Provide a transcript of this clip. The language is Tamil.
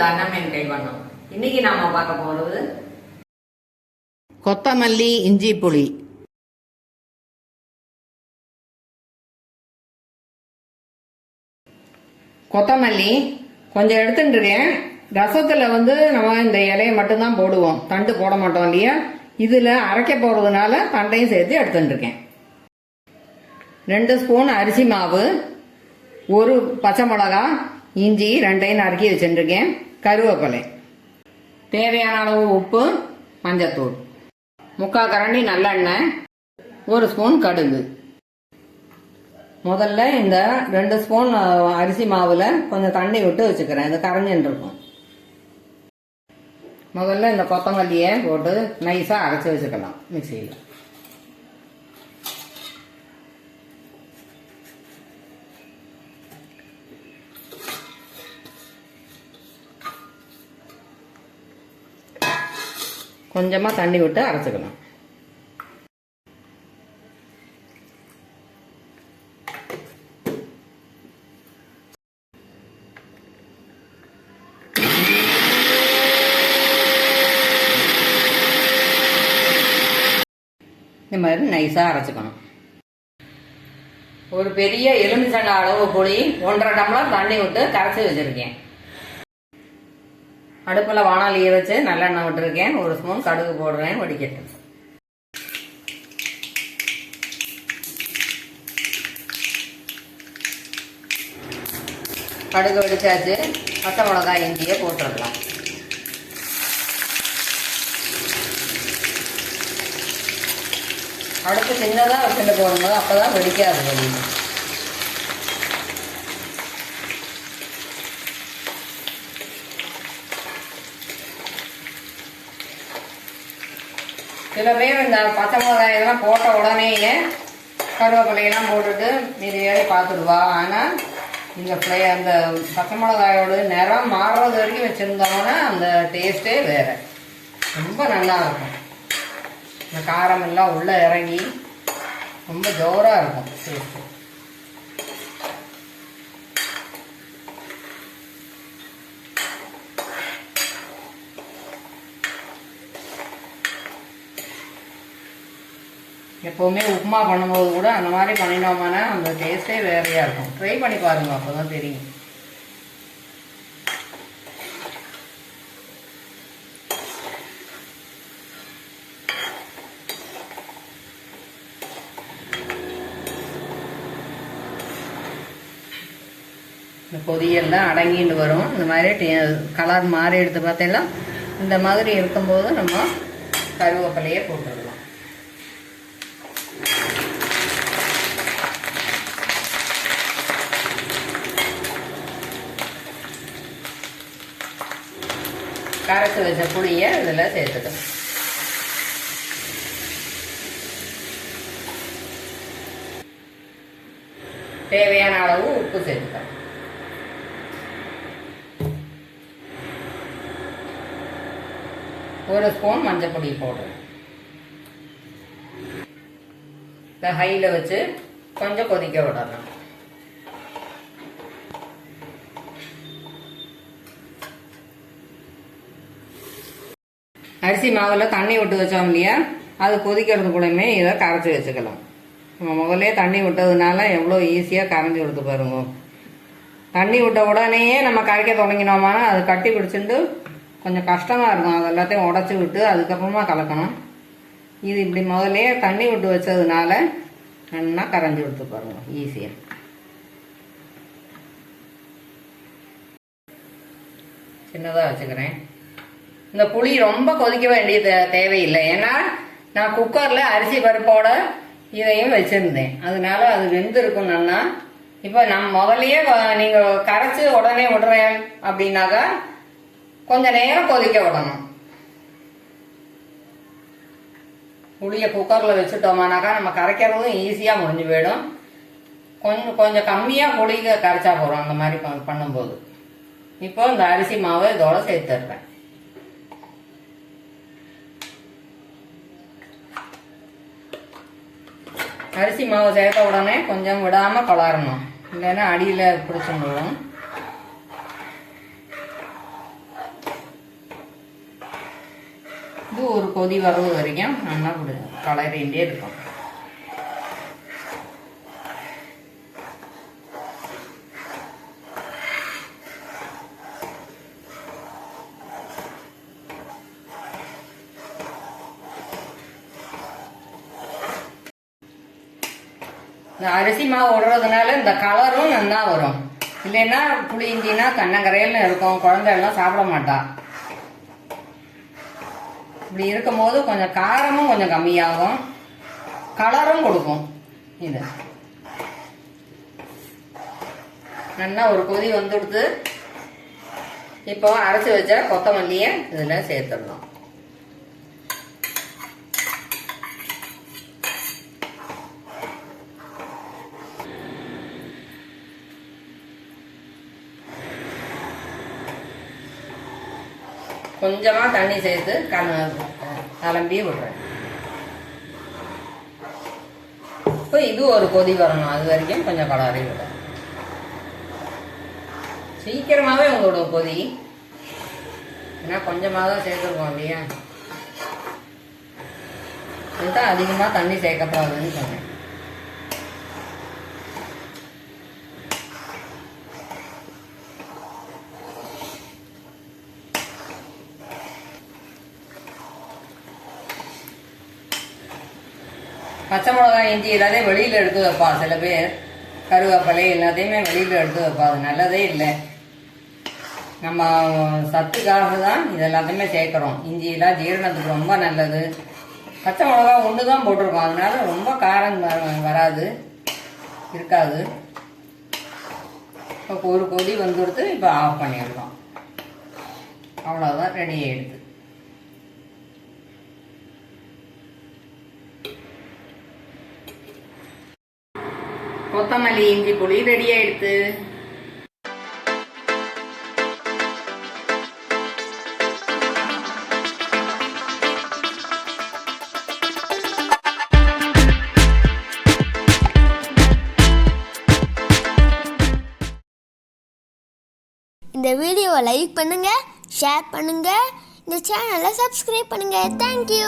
டு அன்னமேன் கைவண்ணம். இன்னைக்கு நாம பார்க்க போறது கொத்தமல்லி இஞ்சி புளி. கொத்தமல்லி கொஞ்சம் எடுத்துட்டு இருக்கேன். ரசத்துல நம்ம இந்த இலையை மட்டும்தான் போடுவோம், தண்டு போட மாட்டோம் இல்லையா. இதுல அரைக்க போறதுனால தண்டையும் சேர்த்து எடுத்துட்டு இருக்கேன். 2 ஸ்பூன் அரிசி மாவு, 1 பச்சை மிளகா, இஞ்சி 2ஐயும் நறுக்கி வச்சுருக்கேன், கருவேப்பிலை, தேவையான அளவு உப்பு, மஞ்சத்தூள், 3/4 கரண்டி நல்லெண்ணெய், 1 ஸ்பூன் கடுகு. முதல்ல இந்த 2 ஸ்பூன் அரிசி மாவில் கொஞ்சம் தண்ணி விட்டு வச்சுக்கிறேன், இது கரைஞ்சின்னு இருக்கும். முதல்ல இந்த கொத்தமல்லியை போட்டு நைஸாக அரைச்சி வச்சுக்கலாம் மிக்சியில். கொஞ்சமாக தண்ணி விட்டு அரைச்சிக்கலாம். இந்த மாதிரி நைஸாக அரைச்சிக்கணும். ஒரு பெரிய எலுமிச்சங்காய் அளவு புளி 1.5 டம்ளர் தண்ணி விட்டு கரைச்சி வச்சுருக்கேன். அடுப்பில் வாணலியை வச்சு நல்லெண்ணெய் விட்டுருக்கேன், 1 ஸ்பூன் கடுகு போடுறேன், வடிக்கட்டு. கடுகு வெடிச்சாச்சு, பச்சை மிளகாய் இஞ்சியை போட்டுடலாம். அடுப்பு சின்னதாக வச்சுட்டு போடும்போது அப்போ தான் வெடிக்காது வெளியில். சில பேர் இந்த பச்சை மிளகாய் இதெல்லாம் போட்ட உடனேயே கருவேப்பிலையெல்லாம் போட்டுட்டு மீதி வேலையை பார்த்துடுவா. ஆனால் இந்த அந்த பச்சை மிளகாயோட நிறம் மாறுறது வரைக்கும் வச்சுருந்தோம்னா அந்த டேஸ்ட்டே வேறு, ரொம்ப நல்லா இருக்கும். இந்த காரம் எல்லாம் உள்ளே இறங்கி ரொம்ப ஜோராக இருக்கும் டேஸ்ட்டு. எப்போவுமே உப்புமா பண்ணும்போது கூட அந்த மாதிரி பண்ணினோம்னா அந்த டேஸ்ட்டே வேறையாக இருக்கும். ட்ரை பண்ணி பாருங்க, அப்போ தான் தெரியும். இந்த பொரியெல்லாம் அடங்கிட்டு வரும். இந்த மாதிரி கலர் மாறி எடுத்து பார்த்தீங்கன்னா இந்த மாதிரி இருக்கும்போது நம்ம கருவேப்பிலையே போட்டுடலாம். கரைச்சி வச்ச புளியை இதில் சேர்த்துக்கணும். தேவையான அளவு உப்பு சேர்த்துக்கணும். ஒரு ஸ்பூன் மஞ்சள் பொடி போடுறேன். இந்த ஹையில் வச்சு கொஞ்சம் கொதிக்க விடணும். அரிசி மாவில் தண்ணி விட்டு வச்சோம் இல்லையா, அது கொதிக்கிறதுக்குள்ளேயுமே இதை கரைச்சி வச்சுக்கலாம். நம்ம முதல்ல தண்ணி விட்டதுனால எவ்வளோ ஈஸியாக கரைஞ்சி கொடுத்து பாருங்க. தண்ணி விட்ட உடனேயே நம்ம கரைக்க தொடங்கினோம்னா அது கட்டி பிடிச்சிட்டு கொஞ்சம் கஷ்டமாக இருக்கும். அது எல்லாத்தையும் உடச்சி விட்டு அதுக்கப்புறமா கலக்கணும். இது இப்படி முதல்ல தண்ணி விட்டு வச்சதுனால நல்லா கரைஞ்சி கொடுத்து பாருங்க ஈஸியாக. சின்னதாக வச்சுக்கிறேன். இந்த புளி ரொம்ப கொதிக்க வேண்டிய தேவையில்லை. ஏன்னா நான் குக்கரில் அரிசி பருப்போட இதையும் வச்சுருந்தேன், அதனால அது வெந்திருக்கும் நல்லா. இப்போ நம்ம முதலையே நீங்கள் கரைச்சி உடனே விடுறேன் அப்படின்னாக்கா கொஞ்சம் நேரம் கொதிக்க விடணும். புளியை குக்கரில் வச்சுட்டோமானாக்கா நம்ம கரைக்கிறதும் ஈஸியாக முடிஞ்சு போயிடும். கொஞ்சம் கம்மியாக புளியை கரைச்சா போகிறோம் அந்த மாதிரி பண்ணும்போது. இப்போ இந்த அரிசி மாவை இதோட சேர்த்துருப்பேன். அரிசி மாவு சேர்த்த உடனே கொஞ்சம் விடாமல் கலரணும், இல்லைன்னா அடியில் பிடிச்சிடும். இது ஒரு கொதி வரவு வரைக்கும் நல்லா கலரிண்டே இருக்கும். இந்த அரிசி மாவு விடுறதுனால இந்த கலரும் நல்லா வரும். இல்லைன்னா புளி இஞ்சினா கண்ணங்கரையில இருக்கும், குழந்தைலாம் சாப்பிட மாட்டா. இப்படி இருக்கும் போது கொஞ்சம் காரமும் கொஞ்சம் கம்மியாகும், கலரும் கொடுக்கும். இது நல்லா ஒரு கொதி வந்துடுது. இப்போ அரைச்சி வச்ச கொத்தமல்லியை இதில் சேர்த்துடணும். கொஞ்சமா தண்ணி சேர்த்து கலம்பி விடுறேன். இப்போ இது ஒரு கொதி வரணும், அது வரைக்கும் கொஞ்சம் கலரி விடுறேன். சீக்கிரமாவே உங்களோட கொதி, ஏன்னா கொஞ்சமாக தான் சேர்த்துருக்கோம் இல்லையா, இதுதான் அதிகமா தண்ணி சேர்க்கப்படாதுன்னு சொன்னேன். பச்சை மிளகாய் இஞ்சி எல்லாத்தையும் வெளியில் எடுத்து வைப்பா சில பேர், கருவேப்பிலை எல்லாத்தையுமே வெளியில் எடுத்து வைப்பா, அது நல்லதே இல்லை. நம்ம சத்துக்காக தான் இது எல்லாத்தையுமே சேர்க்குறோம். இஞ்சியெல்லாம் ஜீரணத்துக்கு ரொம்ப நல்லது. பச்சை மிளகா ஒன்று தான் போட்டிருக்கோம், அதனால ரொம்ப காரம் வராது, இருக்காது. இப்போ ஒரு கொதி வந்துடுத்து, இப்போ ஆஃப் பண்ணிடலாம். அவ்வளோதான், ரெடி ஆகிடுது. கொத்தமல்லி இஞ்சி புளி ரெடி ஆயிடுத்து. இந்த வீடியோவை லைக் பண்ணுங்க, ஷேர் பண்ணுங்க, இந்த சேனலை சப்ஸ்கிரைப் பண்ணுங்க. தேங்க்யூ.